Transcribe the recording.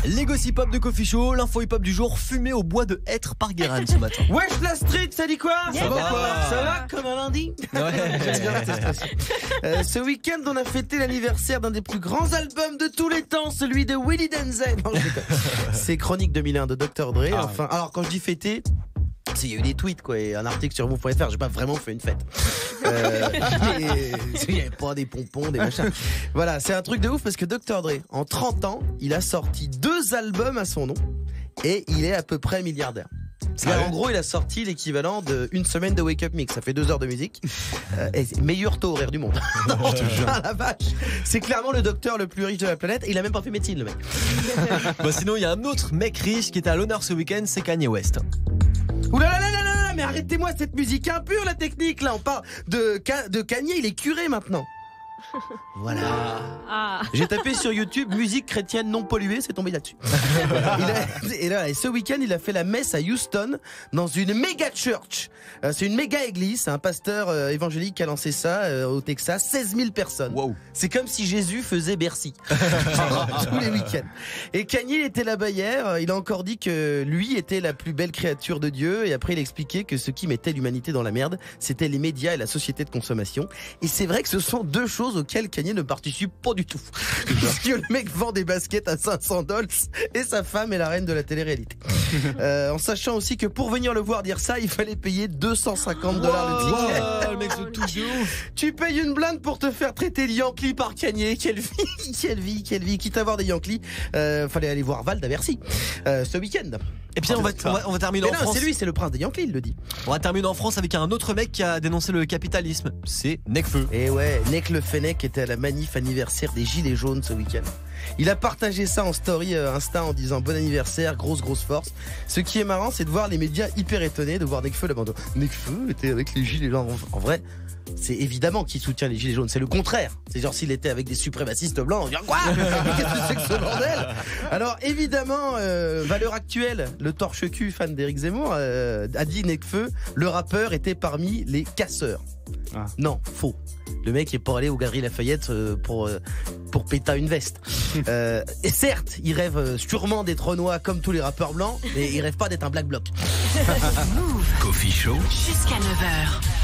Les gossip hop de Coffee Show, l'info hip hop du jour, fumé au bois de hêtre par Guérin ce matin. Wesh la street, ça dit quoi? Ça va quoi? Ça va comme un lundi? Ouais. J'aime bien cette expression. Ce week-end, on a fêté l'anniversaire d'un des plus grands albums de tous les temps, celui de Willie Denzel. Non, je déconne. C'est Chronique 2001 de Dr. Dre. Enfin, alors quand je dis fêter, il y a eu des tweets quoi, et un article sur move.fr. J'ai pas vraiment fait une fête. Il n'y avait pas des pompons, des machins. Voilà, c'est un truc de ouf parce que Dr. Dre, en 30 ans, il a sorti 2 albums à son nom et il est à peu près milliardaire. En gros, il a sorti l'équivalent d'une semaine de Wake Up Mix. Ça fait 2 heures de musique. Et c'est meilleur taux horaire du monde. Ah, la vache. C'est clairement le docteur le plus riche de la planète. Et il a même pas fait médecine, le mec. Bah sinon, il y a un autre mec riche qui était à l'honneur ce week-end, c'est Kanye West. Ouh là là là là là, mais arrêtez-moi cette musique impure, la technique là. On parle de Kanye, il est curé maintenant. Voilà. J'ai tapé sur YouTube musique chrétienne non polluée, c'est tombé là-dessus. Et ce week-end, il a fait la messe à Houston dans une méga church. C'est une méga église, c'est un pasteur évangélique qui a lancé ça au Texas, 16 000 personnes. Wow. C'est comme si Jésus faisait Bercy tous les week-ends. Et Kanye était là-bas hier, il a encore dit que lui était la plus belle créature de Dieu et après il expliquait que ce qui mettait l'humanité dans la merde, c'était les médias et la société de consommation. Et c'est vrai que ce sont 2 choses auxquelles Kanye ne participe pas du tout. Parce que le mec vend des baskets à $500 et sa femme est la reine de la télé-réalité. En sachant aussi que pour venir le voir dire ça, il fallait payer $250 le ticket. Wow, le mec se touche de ouf. Tu payes une blinde pour te faire traiter de Yankee par Kanye. Quelle vie. Quitte à voir des Yankees, fallait aller voir Vald à Bercy ce week-end. Et puis on va terminer en France. C'est lui, c'est le prince des Yankees, il le dit. On va terminer en France avec un autre mec qui a dénoncé le capitalisme. C'est Nekfeu. Et ouais, Nek le Fennec était à la manif anniversaire des Gilets jaunes ce week-end. Il a partagé ça en story Insta en disant bon anniversaire, grosse force. Ce qui est marrant, c'est de voir les médias hyper étonnés de voir Nekfeu là-bas. Nekfeu était avec les Gilets jaunes. En vrai, c'est évidemment qu'il soutient les Gilets jaunes. C'est le contraire. C'est genre s'il était avec des suprémacistes blancs, on dirait quoi? Qu'est-ce que c'est que ce bordel? Alors évidemment, valeur actuelle, le torche-cul fan d'Éric Zemmour a dit Nekfeu, le rappeur était parmi les casseurs. Non, faux. Le mec est pour aller aux Galeries Lafayette pour péter une veste. Et certes, il rêve sûrement d'être Renoir comme tous les rappeurs blancs, mais il rêve pas d'être un black bloc. Coffee Show jusqu'à 9h.